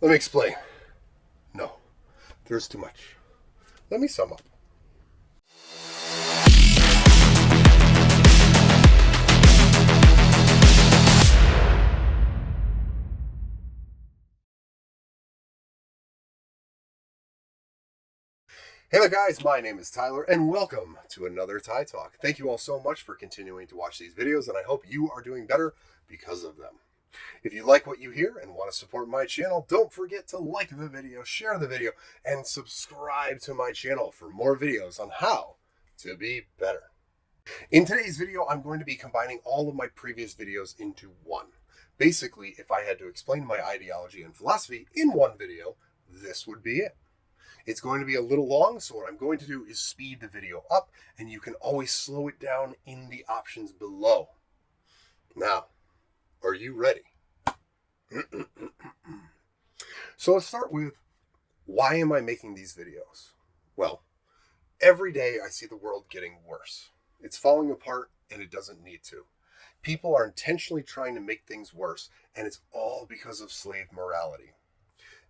Let me explain. No, there's too much. Let me sum up. Hey there, guys. My name is Tyler, and welcome to another Ty Talk. Thank you all so much for continuing to watch these videos, and I hope you are doing better because of them. If you like what you hear and want to support my channel, don't forget to like the video, share the video, and subscribe to my channel for more videos on how to be better. In today's video, I'm going to be combining all of my previous videos into one. Basically, if I had to explain my ideology and philosophy in one video, this would be it. It's going to be a little long, so what I'm going to do is speed the video up, and you can always slow it down in the options below. Now, are you ready? So let's start with, why am I making these videos? Well, every day I see the world getting worse. It's falling apart, and it doesn't need to. People are intentionally trying to make things worse, and it's all because of slave morality.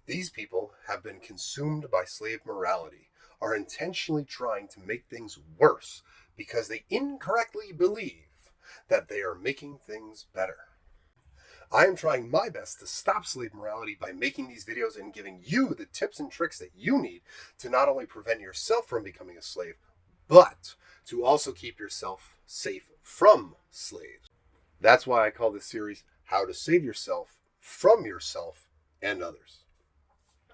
These people have been consumed by slave morality, are intentionally trying to make things worse because they incorrectly believe that they are making things better. I am trying my best to stop slave morality by making these videos and giving you the tips and tricks that you need to not only prevent yourself from becoming a slave, but to also keep yourself safe from slaves. That's why I call this series How to Save Yourself from Yourself and Others.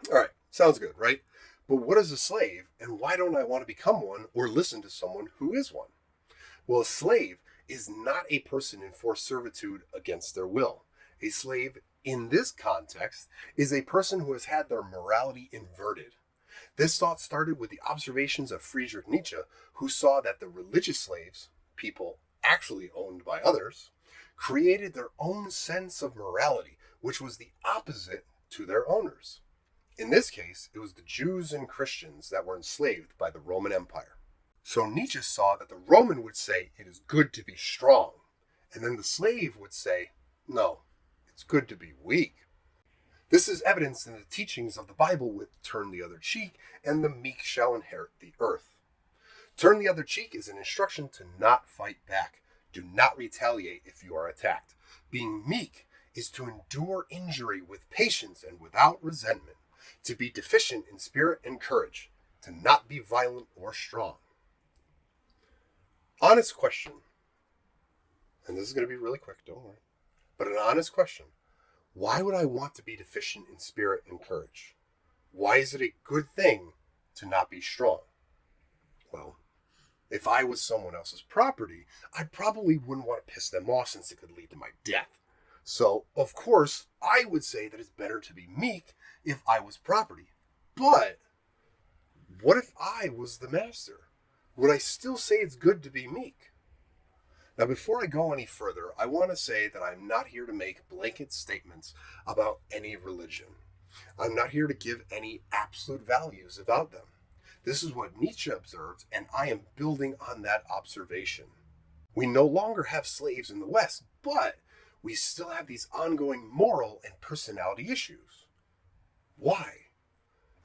All right, sounds good, right? But what is a slave, and why don't I want to become one or listen to someone who is one? Well, a slave is not a person in forced servitude against their will. A slave, in this context, is a person who has had their morality inverted. This thought started with the observations of Friedrich Nietzsche, who saw that the religious slaves, people actually owned by others, created their own sense of morality, which was the opposite to their owners. In this case, it was the Jews and Christians that were enslaved by the Roman Empire. So Nietzsche saw that the Roman would say it is good to be strong, and then the slave would say, no, it's good to be weak. This is evidenced in the teachings of the Bible with turn the other cheek and the meek shall inherit the earth. Turn the other cheek is an instruction to not fight back. Do not retaliate if you are attacked. Being meek is to endure injury with patience and without resentment, to be deficient in spirit and courage, to not be violent or strong. Honest question, and this is going to be really quick, don't worry, but an honest question. Why would I want to be deficient in spirit and courage? Why is it a good thing to not be strong? Well, if I was someone else's property, I probably wouldn't want to piss them off since it could lead to my death. So, of course, I would say that it's better to be meek if I was property. But what if I was the master? Would I still say it's good to be meek? Now, before I go any further, I want to say that I'm not here to make blanket statements about any religion. I'm not here to give any absolute values about them. This is what Nietzsche observed, and I am building on that observation. We no longer have slaves in the West, but we still have these ongoing moral and personality issues. Why?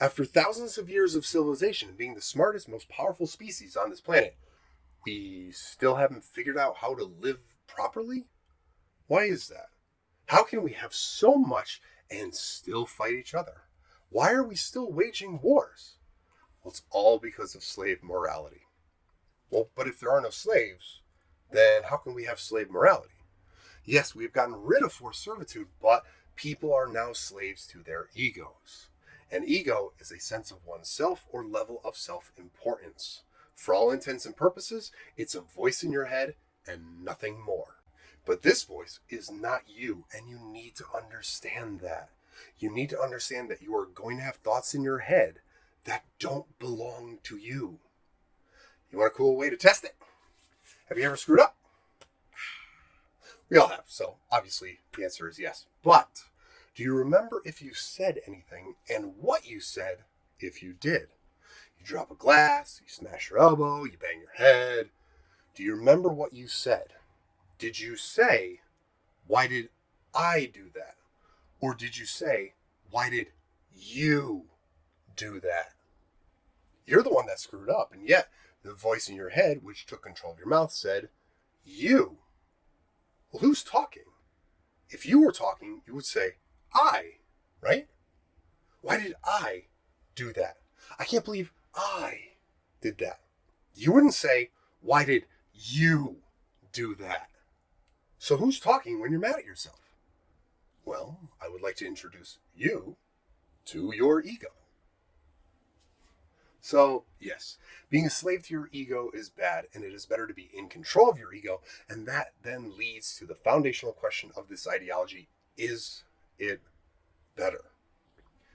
After thousands of years of civilization being the smartest, most powerful species on this planet, we still haven't figured out how to live properly? Why is that? How can we have so much and still fight each other? Why are we still waging wars? Well, it's all because of slave morality. Well, but if there are no slaves, then how can we have slave morality? Yes, we've gotten rid of forced servitude, but people are now slaves to their egos. An ego is a sense of oneself or level of self-importance. For all intents and purposes, it's a voice in your head and nothing more. But this voice is not you, and you need to understand that. You need to understand that you are going to have thoughts in your head that don't belong to you. You want a cool way to test it? Have you ever screwed up? We all have, so obviously the answer is yes. But do you remember if you said anything and what you said if you did? You drop a glass, you smash your elbow, you bang your head. Do you remember what you said? Did you say, why did I do that? Or did you say, why did you do that? You're the one that screwed up, and yet the voice in your head, which took control of your mouth, said, you. Well, who's talking? If you were talking, you would say, I, right? Why did I do that? I can't believe I did that. You wouldn't say, why did you do that? So who's talking when you're mad at yourself? Well, I would like to introduce you to your ego. So, yes, being a slave to your ego is bad, and it is better to be in control of your ego, and that then leads to the foundational question of this ideology: is it better?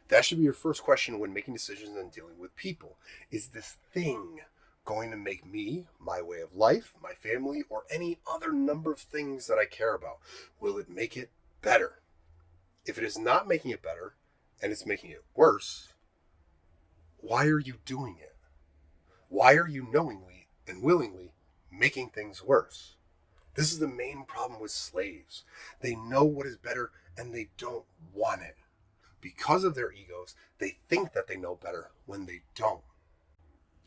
That should be your first question when making decisions and dealing with people. Is this thing going to make me, my way of life, my family, or any other number of things that I care about? Will it make it better? If it is not making it better, and it's making it worse, why are you doing it? Why are you knowingly and willingly making things worse? This is the main problem with slaves. They know what is better and they don't want it. Because of their egos, they think that they know better when they don't.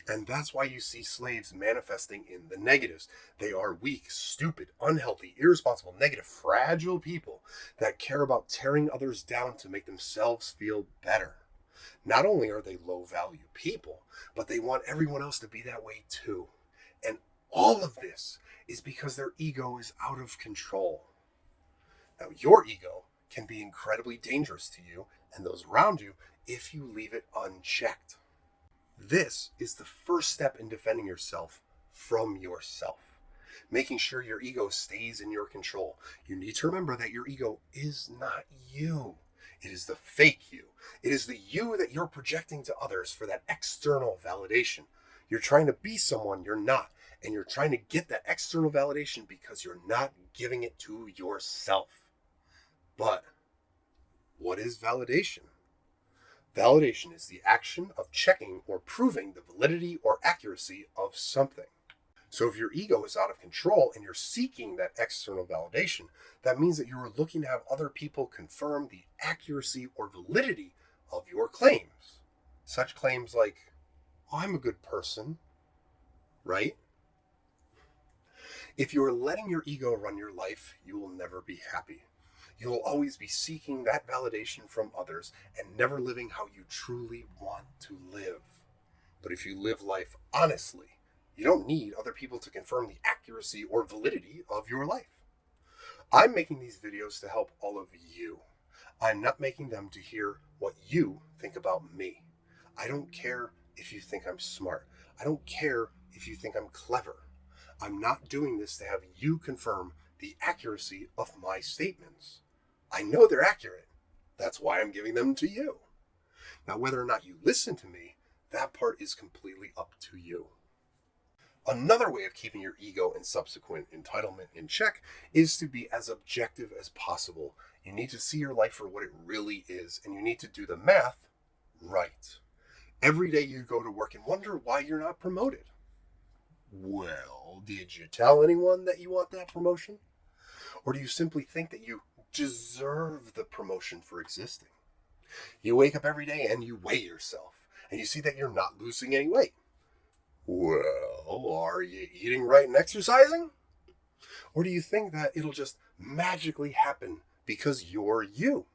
And that's why you see slaves manifesting in the negatives. They are weak, stupid, unhealthy, irresponsible, negative, fragile people that care about tearing others down to make themselves feel better. Not only are they low value people, but they want everyone else to be that way too. And all of this is because their ego is out of control. Now, your ego can be incredibly dangerous to you and those around you if you leave it unchecked. This is the first step in defending yourself from yourself, making sure your ego stays in your control. You need to remember that your ego is not you. It is the fake you. It is the you that you're projecting to others for that external validation. You're trying to be someone you're not, and you're trying to get that external validation because you're not giving it to yourself. But what is validation? Validation is the action of checking or proving the validity or accuracy of something. So if your ego is out of control and you're seeking that external validation, that means that you are looking to have other people confirm the accuracy or validity of your claims. Such claims like, oh, I'm a good person, right? If you are letting your ego run your life, you will never be happy. You will always be seeking that validation from others and never living how you truly want to live. But if you live life honestly, you don't need other people to confirm the accuracy or validity of your life. I'm making these videos to help all of you. I'm not making them to hear what you think about me. I don't care if you think I'm smart. I don't care if you think I'm clever. I'm not doing this to have you confirm the accuracy of my statements. I know they're accurate. That's why I'm giving them to you. Now, whether or not you listen to me, that part is completely up to you. Another way of keeping your ego and subsequent entitlement in check is to be as objective as possible. You need to see your life for what it really is, and you need to do the math right. Every day you go to work and wonder why you're not promoted. Well, did you tell anyone that you want that promotion? Or do you simply think that you deserve the promotion for existing? You wake up every day and you weigh yourself, and you see that you're not losing any weight. Well, are you eating right and exercising? Or do you think that it'll just magically happen because you're you?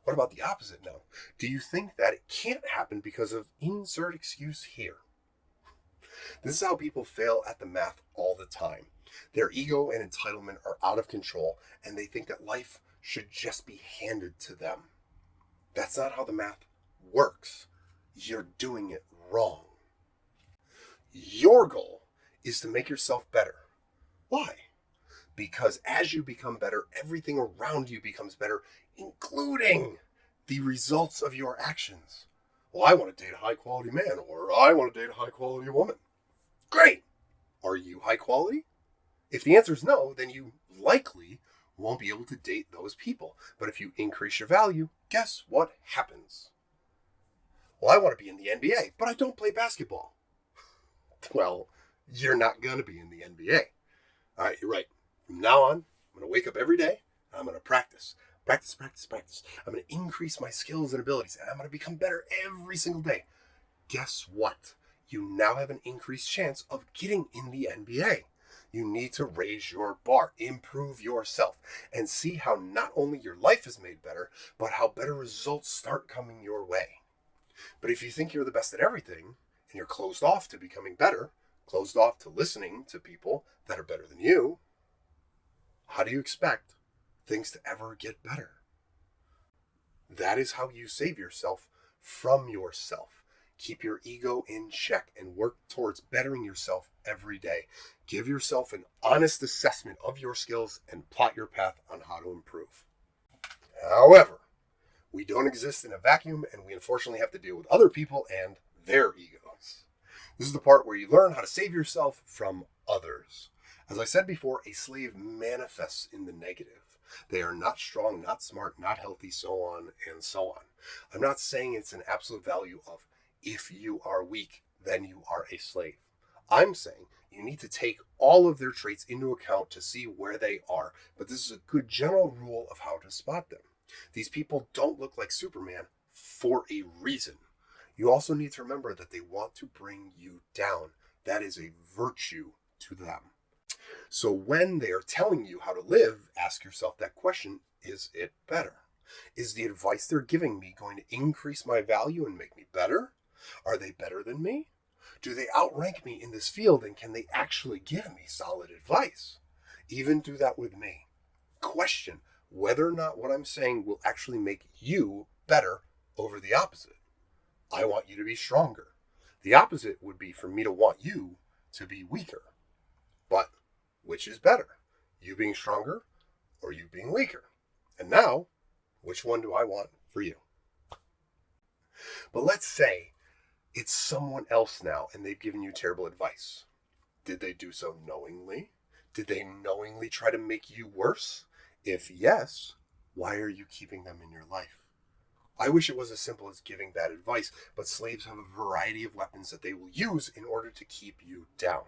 What about the opposite now? Do you think that it can't happen because of insert excuse here? This is how people fail at the math all the time. Their ego and entitlement are out of control, and they think that life should just be handed to them. That's not how the math works. You're doing it wrong. Your goal is to make yourself better. Why? Because as you become better, everything around you becomes better, including the results of your actions. Well, I want to date a high quality man, or I want to date a high quality woman. Great! Are you high quality? If the answer is no, then you likely won't be able to date those people. But if you increase your value, guess what happens? Well, I want to be in the NBA, but I don't play basketball. Well, you're not going to be in the NBA. All right, you're right. From now on, I'm going to wake up every day and I'm going to practice. Practice, practice, practice. I'm going to increase my skills and abilities, and I'm going to become better every single day. Guess what? You now have an increased chance of getting in the NBA. You need to raise your bar, improve yourself, and see how not only your life is made better, but how better results start coming your way. But if you think you're the best at everything, and you're closed off to becoming better, closed off to listening to people that are better than you, how do you expect things to ever get better? That is how you save yourself from yourself. Keep your ego in check and work towards bettering yourself every day. Give yourself an honest assessment of your skills and plot your path on how to improve. However, we don't exist in a vacuum, and we unfortunately have to deal with other people and their egos. This is the part where you learn how to save yourself from others. As I said before, a slave manifests in the negative. They are not strong, not smart, not healthy, so on and so on. I'm not saying it's an absolute value of if you are weak, then you are a slave. I'm saying you need to take all of their traits into account to see where they are, but this is a good general rule of how to spot them. These people don't look like Superman for a reason. You also need to remember that they want to bring you down. That is a virtue to them. So when they are telling you how to live, ask yourself that question: is it better? Is the advice they're giving me going to increase my value and make me better? Are they better than me? Do they outrank me in this field, and can they actually give me solid advice? Even do that with me. Question whether or not what I'm saying will actually make you better over the opposite. I want you to be stronger. The opposite would be for me to want you to be weaker. But which is better? You being stronger or you being weaker? And now, which one do I want for you? But let's say it's someone else now and they've given you terrible advice. Did they do so knowingly? Did they knowingly try to make you worse? If yes, why are you keeping them in your life? I wish it was as simple as giving bad advice, but slaves have a variety of weapons that they will use in order to keep you down.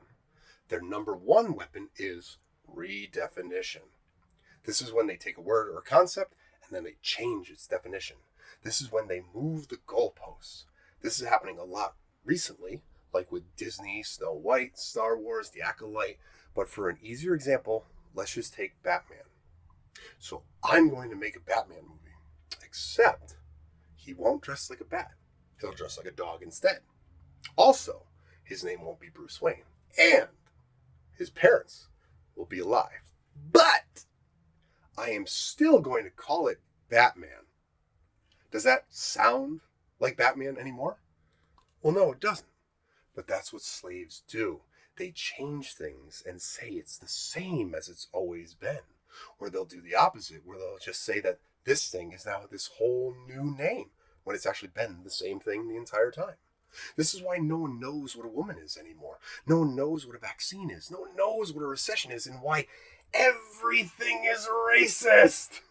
Their number one weapon is redefinition. This is when they take a word or a concept and then they change its definition. This is when they move the goalposts. This is happening a lot recently, like with Disney, Snow White, Star Wars, The Acolyte. But for an easier example, let's just take Batman. So I'm going to make a Batman movie, except he won't dress like a bat. He'll dress like a dog instead. Also, his name won't be Bruce Wayne. And his parents will be alive. But I am still going to call it Batman. Does that sound like Batman anymore? Well, no, it doesn't. But that's what slaves do. They change things and say it's the same as it's always been. Or they'll do the opposite, where they'll just say that this thing is now this whole new name, when it's actually been the same thing the entire time. This is why no one knows what a woman is anymore. No one knows what a vaccine is. No one knows what a recession is, and why everything is racist.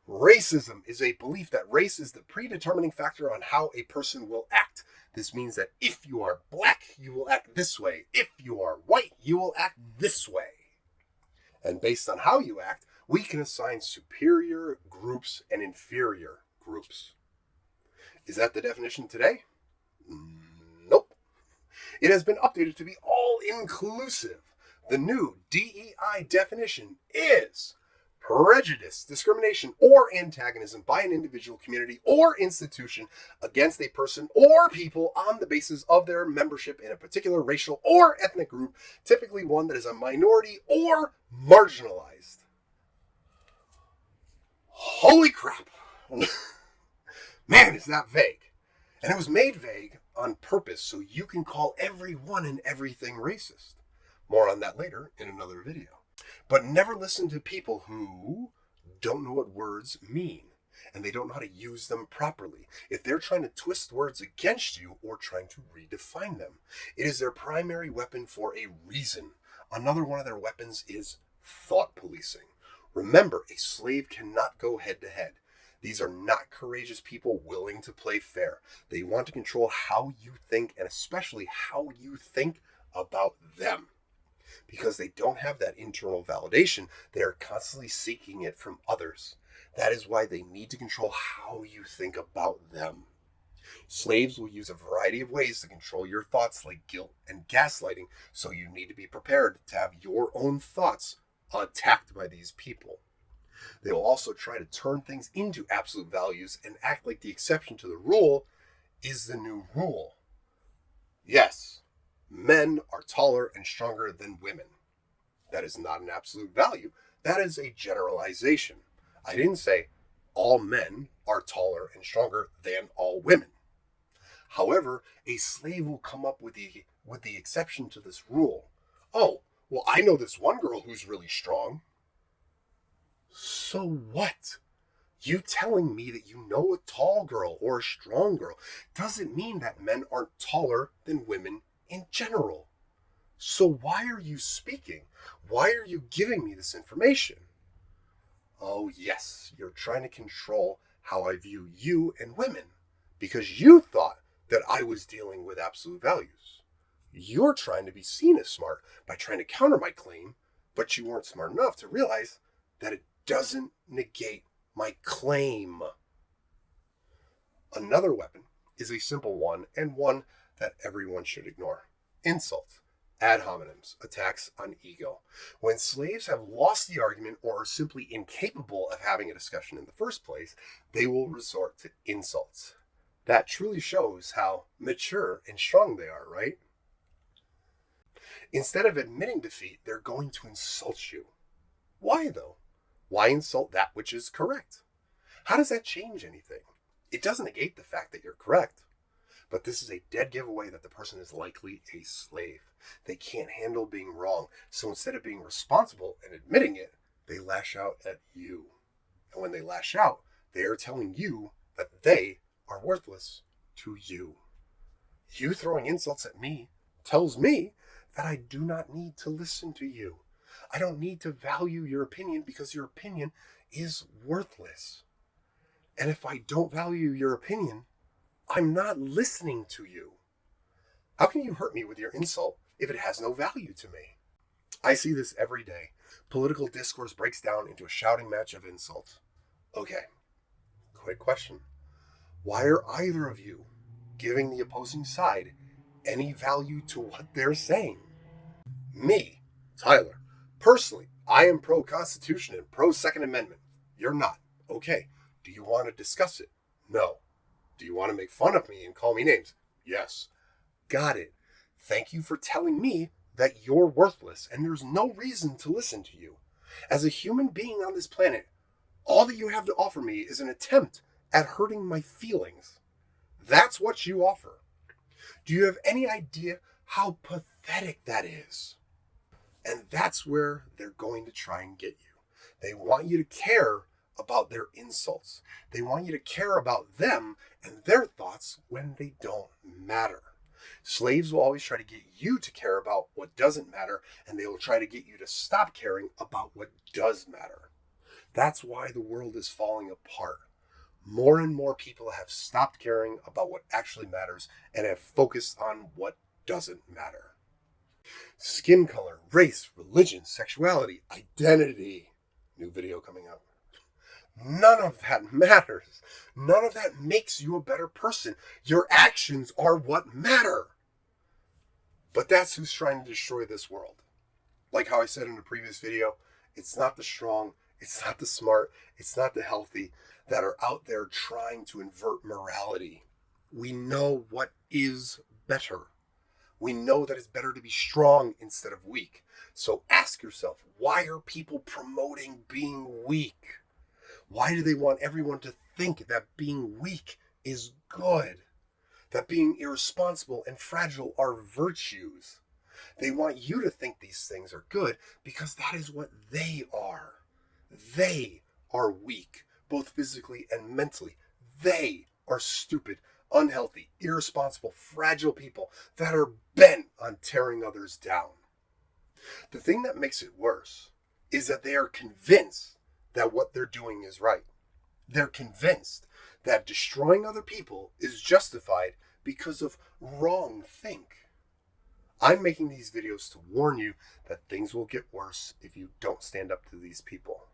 Racism is a belief that race is the predetermining factor on how a person will act. This means that if you are black, you will act this way. If you are white, you will act this way. And based on how you act, we can assign superior groups and inferior groups. Is that the definition today? Nope. It has been updated to be all-inclusive. The new DEI definition is prejudice, discrimination, or antagonism by an individual, community, or institution against a person or people on the basis of their membership in a particular racial or ethnic group, typically one that is a minority or marginalized. Holy crap! Man, is that vague. And it was made vague on purpose so you can call everyone and everything racist. More on that later in another video. But never listen to people who don't know what words mean, and they don't know how to use them properly. If they're trying to twist words against you or trying to redefine them, it is their primary weapon for a reason. Another one of their weapons is thought policing. Remember, a slave cannot go head to head. These are not courageous people willing to play fair. They want to control how you think, and especially how you think about them. Because they don't have that internal validation, they are constantly seeking it from others. That is why they need to control how you think about them. Slaves will use a variety of ways to control your thoughts, like guilt and gaslighting, so you need to be prepared to have your own thoughts attacked by these people. They will also try to turn things into absolute values and act like the exception to the rule is the new rule. Yes, men are taller and stronger than women. That is not an absolute value. That is a generalization. I didn't say all men are taller and stronger than all women. However, a slave will come up with the exception to this rule. Oh, well, I know this one girl who's really strong. So what? You telling me that you know a tall girl or a strong girl doesn't mean that men aren't taller than women in general. So why are you speaking? Why are you giving me this information? Oh yes, you're trying to control how I view you and women because you thought that I was dealing with absolute values. You're trying to be seen as smart by trying to counter my claim, but you weren't smart enough to realize that it doesn't negate my claim. Another weapon is a simple one and one that everyone should ignore. Insult, ad hominems, attacks on ego. When slaves have lost the argument or are simply incapable of having a discussion in the first place, they will resort to insults. That truly shows how mature and strong they are, right? Instead of admitting defeat, they're going to insult you. Why though? Why insult that which is correct? How does that change anything? It doesn't negate the fact that you're correct. But this is a dead giveaway that the person is likely a slave. They can't handle being wrong. So instead of being responsible and admitting it, they lash out at you. And when they lash out, they are telling you that they are worthless to you. You throwing insults at me tells me that I do not need to listen to you. I don't need to value your opinion because your opinion is worthless. And if I don't value your opinion, I'm not listening to you. How can you hurt me with your insult if it has no value to me? I see this every day. Political discourse breaks down into a shouting match of insults. Okay, quick question. Why are either of you giving the opposing side any value to what they're saying? Me, Tyler, personally, I am pro-Constitution and pro-Second Amendment. You're not. Okay, do you want to discuss it? No. Do you want to make fun of me and call me names? Yes. Got it. Thank you for telling me that you're worthless and there's no reason to listen to you. As a human being on this planet, all that you have to offer me is an attempt at hurting my feelings. That's what you offer. Do you have any idea how pathetic that is? And that's where they're going to try and get you. They want you to care about their insults. They want you to care about them and their thoughts when they don't matter. Slaves will always try to get you to care about what doesn't matter, and they will try to get you to stop caring about what does matter. That's why the world is falling apart. More and more people have stopped caring about what actually matters and have focused on what doesn't matter. Skin color, race, religion, sexuality, identity. New video coming up. None of that matters. None of that makes you a better person. Your actions are what matter. But that's who's trying to destroy this world. Like how I said in a previous video, it's not the strong, it's not the smart, it's not the healthy that are out there trying to invert morality. We know what is better. We know that it's better to be strong instead of weak. So ask yourself, why are people promoting being weak? Why do they want everyone to think that being weak is good? That being irresponsible and fragile are virtues? They want you to think these things are good because that is what they are. They are weak, both physically and mentally. They are stupid, unhealthy, irresponsible, fragile people that are bent on tearing others down. The thing that makes it worse is that they are convinced that what they're doing is right. They're convinced that destroying other people is justified because of wrong think. I'm making these videos to warn you that things will get worse if you don't stand up to these people.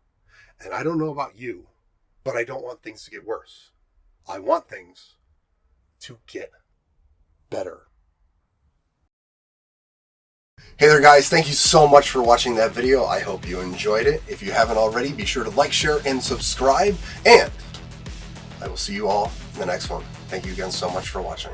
And I don't know about you, but I don't want things to get worse. I want things to get better. Hey there guys, thank you so much for watching that video. I hope you enjoyed it. If you haven't already, be sure to like, share, and subscribe. And I will see you all in the next one. Thank you again so much for watching.